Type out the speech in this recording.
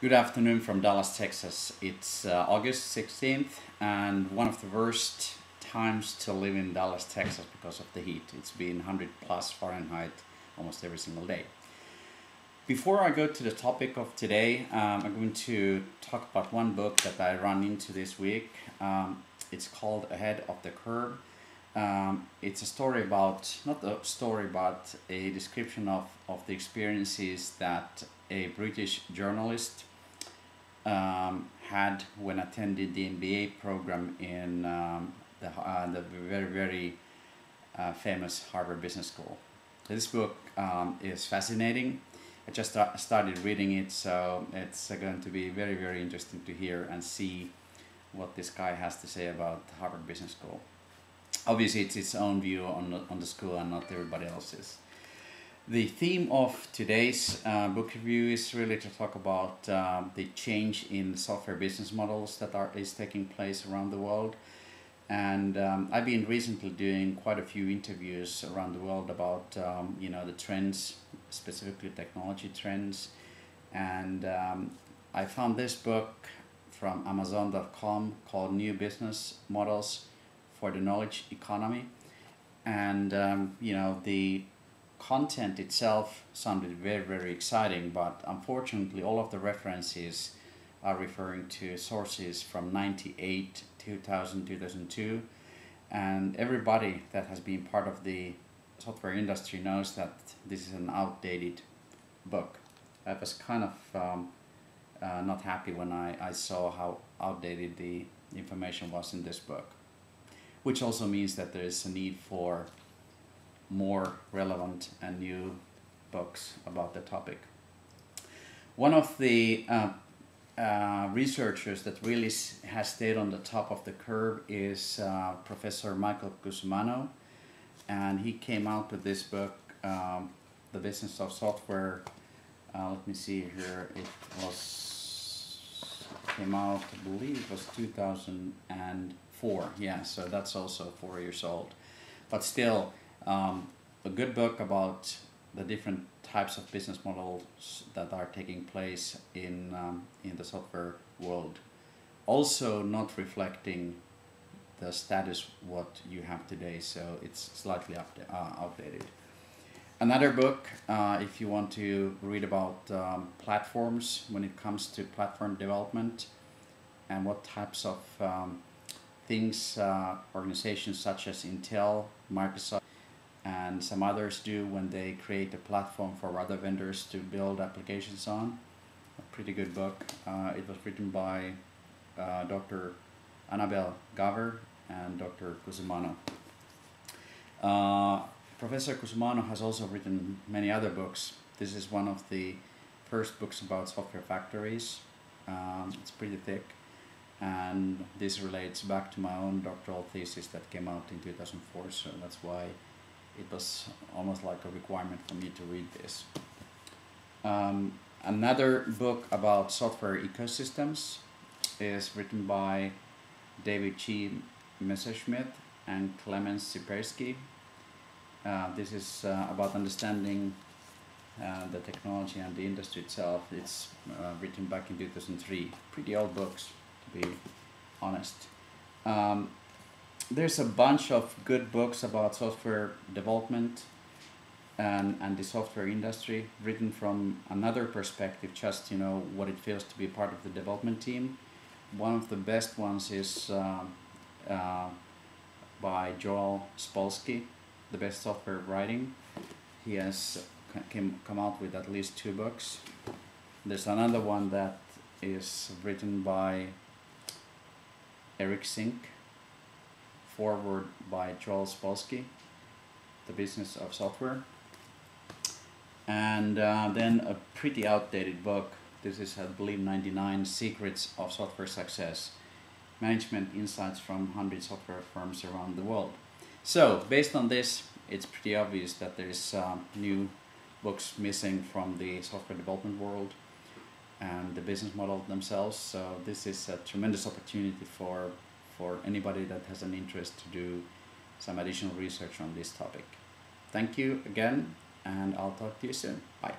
Good afternoon from Dallas, Texas. It's August 16th and one of the worst times to live in Dallas, Texas because of the heat. It's been 100 plus Fahrenheit almost every single day. Before I go to the topic of today, I'm going to talk about one book that I ran into this week. It's called Ahead of the Curve. It's a story about, not a story, but a description of the experiences that a British journalist had when attended the MBA program in the very famous Harvard Business School. This book is fascinating. I just started reading it, so it's going to be very interesting to hear and see what this guy has to say about Harvard Business School. Obviously, it's its own view on the school and not everybody else's. The theme of today's book review is really to talk about the change in software business models that is taking place around the world. And I've been recently doing quite a few interviews around the world about the trends, specifically technology trends. And I found this book from Amazon.com called New Business Models for the Knowledge Economy. And the content itself sounded very exciting, but unfortunately all of the references are referring to sources from 98, 2000, 2002, and everybody that has been part of the software industry knows that this is an outdated book. I was kind of not happy when I saw how outdated the information was in this book, which also means that there is a need for more relevant and new books about the topic. One of the researchers that really has stayed on the top of the curve is Professor Michael Cusumano, and he came out with this book, The Business of Software. Let me see here, it came out, I believe it was 2004, yeah, so that's also 4 years old. But still, a good book about the different types of business models that are taking place in the software world. Also not reflecting the status what you have today, so it's slightly outdated. Another book, if you want to read about platforms when it comes to platform development and what types of things organizations such as Intel, Microsoft, and some others do when they create a platform for other vendors to build applications on. A pretty good book. It was written by Dr. Annabelle Gaver and Dr. Cusumano. Professor Cusumano has also written many other books. This is one of the first books about software factories. It's pretty thick, and this relates back to my own doctoral thesis that came out in 2004, so that's why it was almost like a requirement for me to read this. Another book about software ecosystems is written by David G. Messerschmidt and Clemens Sipersky. This is about understanding the technology and the industry itself. It's written back in 2003. Pretty old books, to be honest. There's a bunch of good books about software development and the software industry written from another perspective, just what it feels to be part of the development team. One of the best ones is by Joel Spolsky, The Best Software Writing. He has come out with at least 2 books. There's another one that is written by Eric Sink, forward by Joel Spolsky, The Business of Software. And then a pretty outdated book. This is, I believe, 99 Secrets of Software Success, Management Insights from 100 Software Firms Around the World. So, based on this, it's pretty obvious that there's new books missing from the software development world and the business model themselves. So this is a tremendous opportunity for anybody that has an interest to do some additional research on this topic. Thank you again, and I'll talk to you soon. Bye.